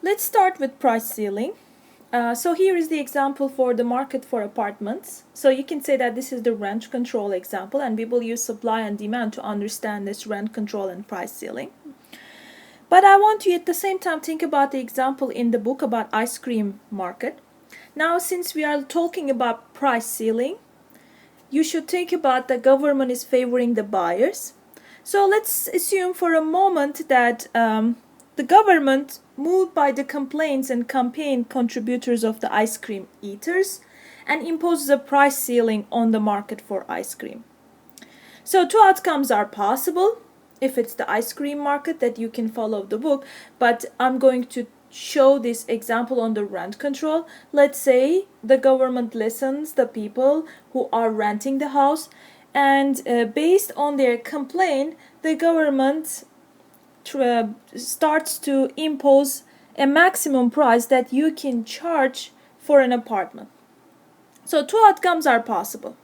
let's start with price ceiling. So here is the example for the market for apartments. So you can say that this is the rent control example, and we will use supply and demand to understand this rent control and price ceiling. But I want you at the same time think about the example in the book about ice cream market. Now, since we are talking about price ceiling, you should think about the government is favoring the buyers. So let's assume for a moment that the government, moved by the complaints and campaign contributors of the ice cream eaters, and imposes a price ceiling on the market for ice cream. So two outcomes are possible if it's the ice cream market that you can follow the book, but I'm going to show this example on the rent control. Let's say the government listens the people who are renting the house, and based on their complaint, the government starts to impose a maximum price that you can charge for an apartment. So two outcomes are possible.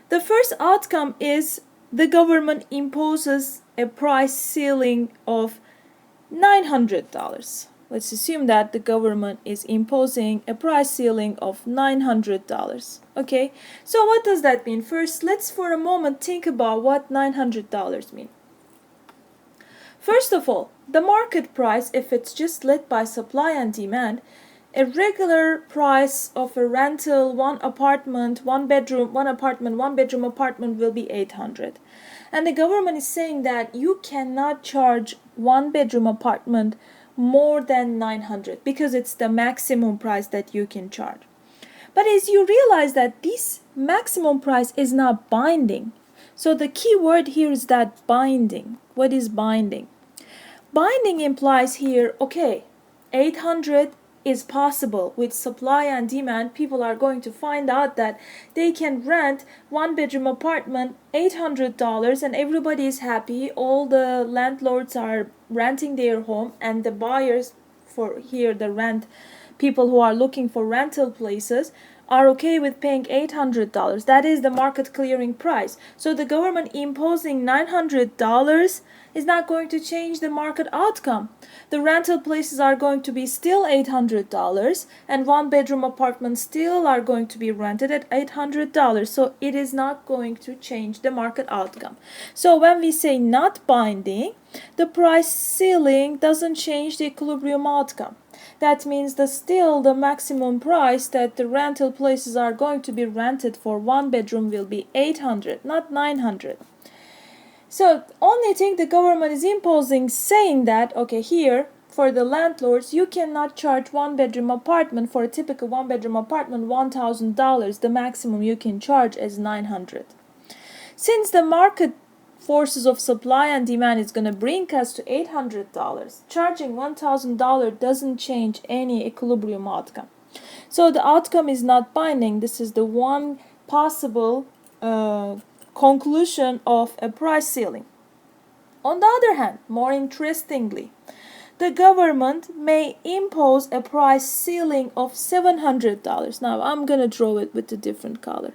The first outcome is the government imposes a price ceiling of $900. Let's assume that the government is imposing a price ceiling of $900. Okay, so what does that mean? First, let's for a moment think about what $900 mean. First of all, the market price, if it's just lit by supply and demand, a regular price of a rental, one apartment, one bedroom apartment will be $800. And the government is saying that you cannot charge one bedroom apartment more than $900 because it's the maximum price that you can charge. But as you realize that this maximum price is not binding. So the key word here is that binding. What is binding? Binding implies here, okay, 800 is possible. With supply and demand, people are going to find out that they can rent one bedroom apartment $800 and everybody is happy. All the landlords are renting their home, and the buyers for here, the rent people who are looking for rental places, are okay with paying $800. That is the market clearing price. So the government imposing $900 is not going to change the market outcome. The rental places are going to be still $800, and one bedroom apartments still are going to be rented at $800. So it is not going to change the market outcome. So when we say not binding, the price ceiling doesn't change the equilibrium outcome. That means that still the maximum price that the rental places are going to be rented for one bedroom will be $800, not $900. So only thing the government is imposing, saying that, okay, here for the landlords, you cannot charge one bedroom apartment for a typical one bedroom apartment $1,000. The maximum you can charge is $900. Since the market forces of supply and demand is going to bring us to $800, charging $1,000 doesn't change any equilibrium outcome. So the outcome is not binding. This is the one possible conclusion of a price ceiling. On the other hand, more interestingly, the government may impose a price ceiling of $700. Now I'm going to draw it with a different color.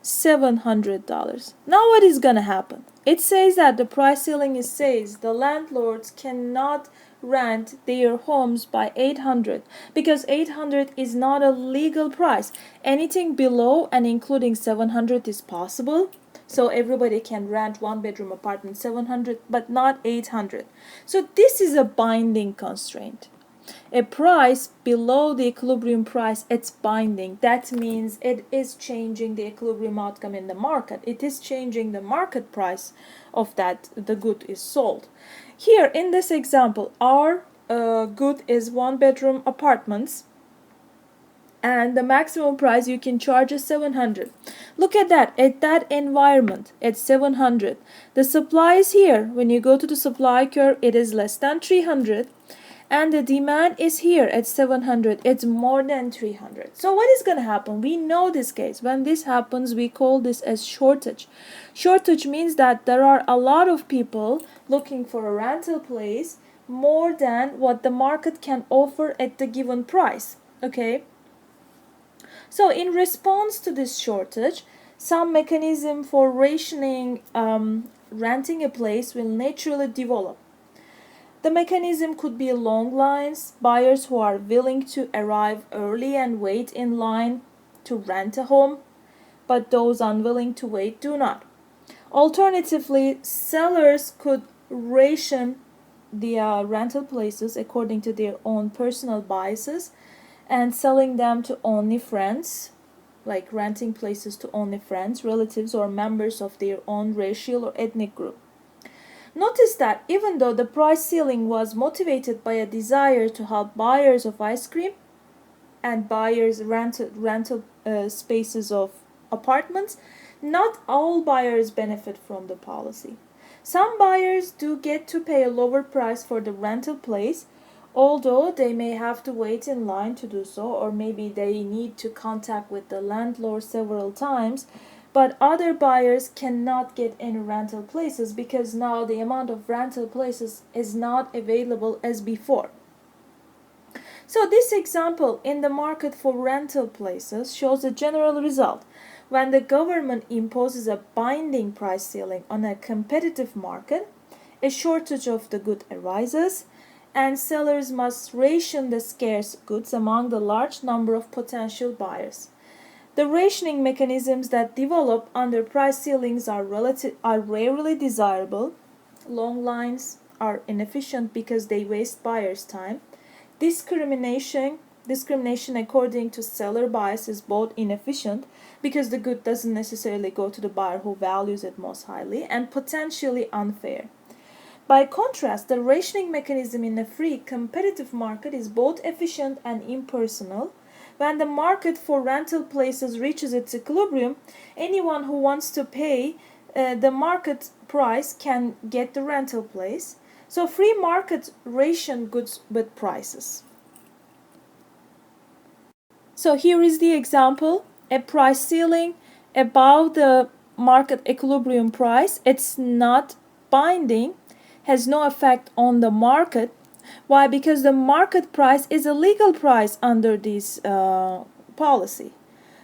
$700. Now what is going to happen? It says that the price ceiling says the landlords cannot rent their homes by $800 because $800 is not a legal price. Anything below and including $700 is possible. So everybody can rent one bedroom apartment $700 but not $800. So this is a binding constraint. A price below the equilibrium price, it's binding. That means it is changing the equilibrium outcome in the market. It is changing the market price of that the good is sold. Here in this example, our good is one bedroom apartments, and the maximum price you can charge is $700. Look at that environment, it's $700. The supply is here. When you go to the supply curve, it is less than $300. And the demand is here at $700. It's more than $300. So what is going to happen? We know this case. When this happens, we call this as shortage. Shortage means that there are a lot of people looking for a rental place more than what the market can offer at the given price. Okay? So in response to this shortage, some mechanism for rationing renting a place will naturally develop. The mechanism could be long lines, buyers who are willing to arrive early and wait in line to rent a home, but those unwilling to wait do not. Alternatively, sellers could ration the rental places according to their own personal biases and selling them to only friends, like renting places to only friends, relatives, or members of their own racial or ethnic group. Notice that even though the price ceiling was motivated by a desire to help buyers of ice cream and buyers rental spaces of apartments, not all buyers benefit from the policy. Some buyers do get to pay a lower price for the rental place, although they may have to wait in line to do so, or maybe they need to contact with the landlord several times. But other buyers cannot get any rental places because now the amount of rental places is not available as before. So this example in the market for rental places shows a general result. When the government imposes a binding price ceiling on a competitive market, a shortage of the good arises, and sellers must ration the scarce goods among the large number of potential buyers. The rationing mechanisms that develop under price ceilings are rarely desirable. Long lines are inefficient because they waste buyers' time. Discrimination according to seller bias is both inefficient because the good doesn't necessarily go to the buyer who values it most highly, and potentially unfair. By contrast, the rationing mechanism in a free competitive market is both efficient and impersonal. When the market for rental places reaches its equilibrium, anyone who wants to pay the market price can get the rental place. So free market ration goods with prices. So here is the example, a price ceiling above the market equilibrium price. It's not binding, has no effect on the market. Why? Because the market price is a legal price under this policy.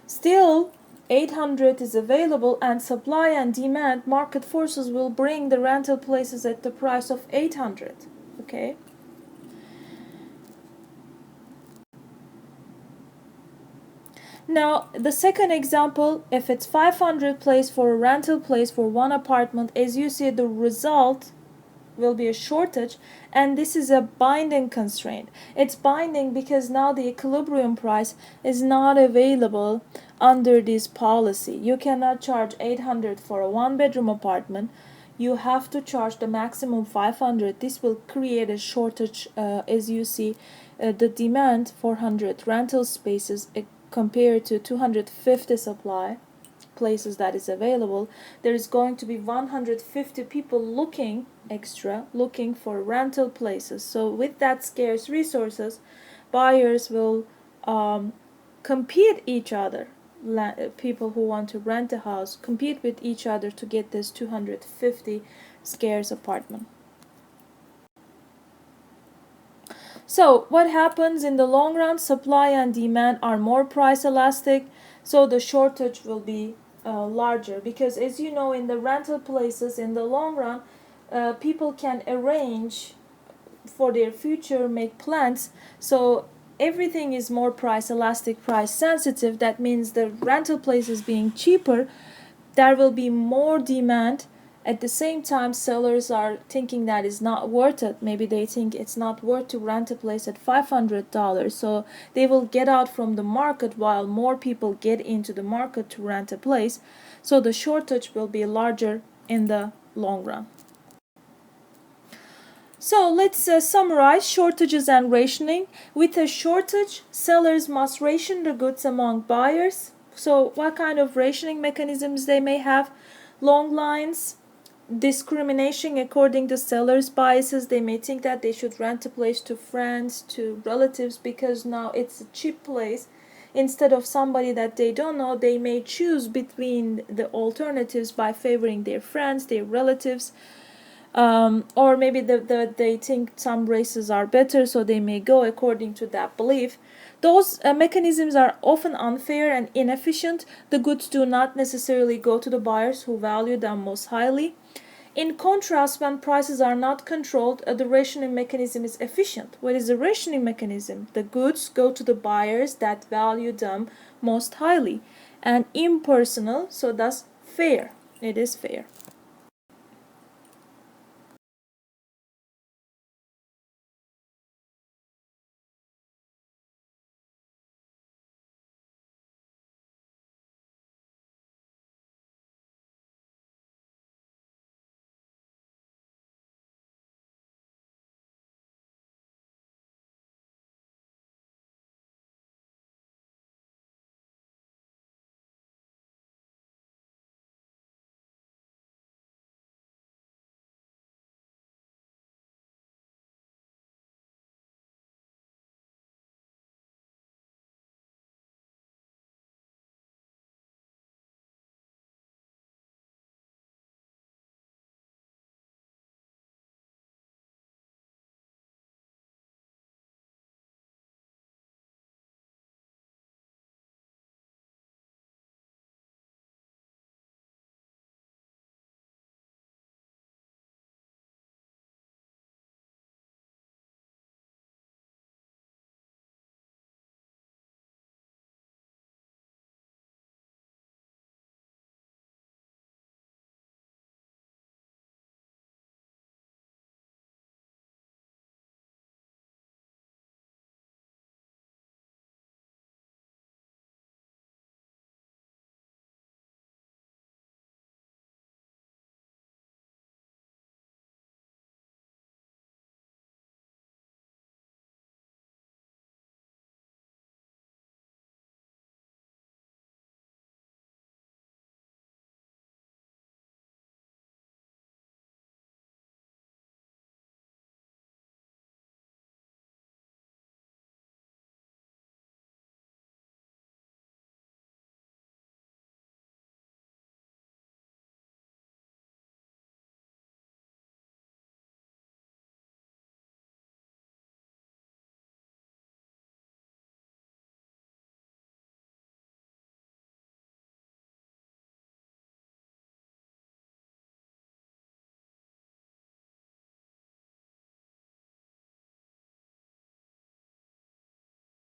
Still, 800 is available, and supply and demand market forces will bring the rental places at the price of 800. Okay. Now, the second example, if it's 500 place for a rental place for one apartment, as you see, the result will be a shortage, and this is a binding constraint. It's binding because now the equilibrium price is not available under this policy. You cannot charge 800 for a one-bedroom apartment. You have to charge the maximum 500. This will create a shortage, as you see, the demand 400 rental spaces compared to 250 supply places that is available. There is going to be 150 people looking for rental places. So with that scarce resources, buyers will compete each other. People who want to rent a house compete with each other to get this 250 scarce apartment. So what happens in the long run? Supply and demand are more price elastic, so the shortage will be larger, because as you know, in the rental places in the long run, people can arrange for their future, make plans, so everything is more price elastic, price sensitive. That means the rental places being cheaper, there will be more demand. At the same time, sellers are thinking that it's not worth it. Maybe they think it's not worth to rent a place at $500, so they will get out from the market while more people get into the market to rent a place. So the shortage will be larger in the long run. So let's summarize shortages and rationing. With a shortage, sellers must ration the goods among buyers. So what kind of rationing mechanisms they may have? Long lines, discrimination according to sellers' biases. They may think that they should rent a place to friends, to relatives, because now it's a cheap place. Instead of somebody that they don't know, they may choose between the alternatives by favoring their friends, their relatives, or maybe they think some races are better, so they may go according to that belief. Those mechanisms are often unfair and inefficient. The goods do not necessarily go to the buyers who value them most highly. In contrast, when prices are not controlled, the rationing mechanism is efficient. What is the rationing mechanism? The goods go to the buyers that value them most highly. And impersonal, so thus fair. It is fair.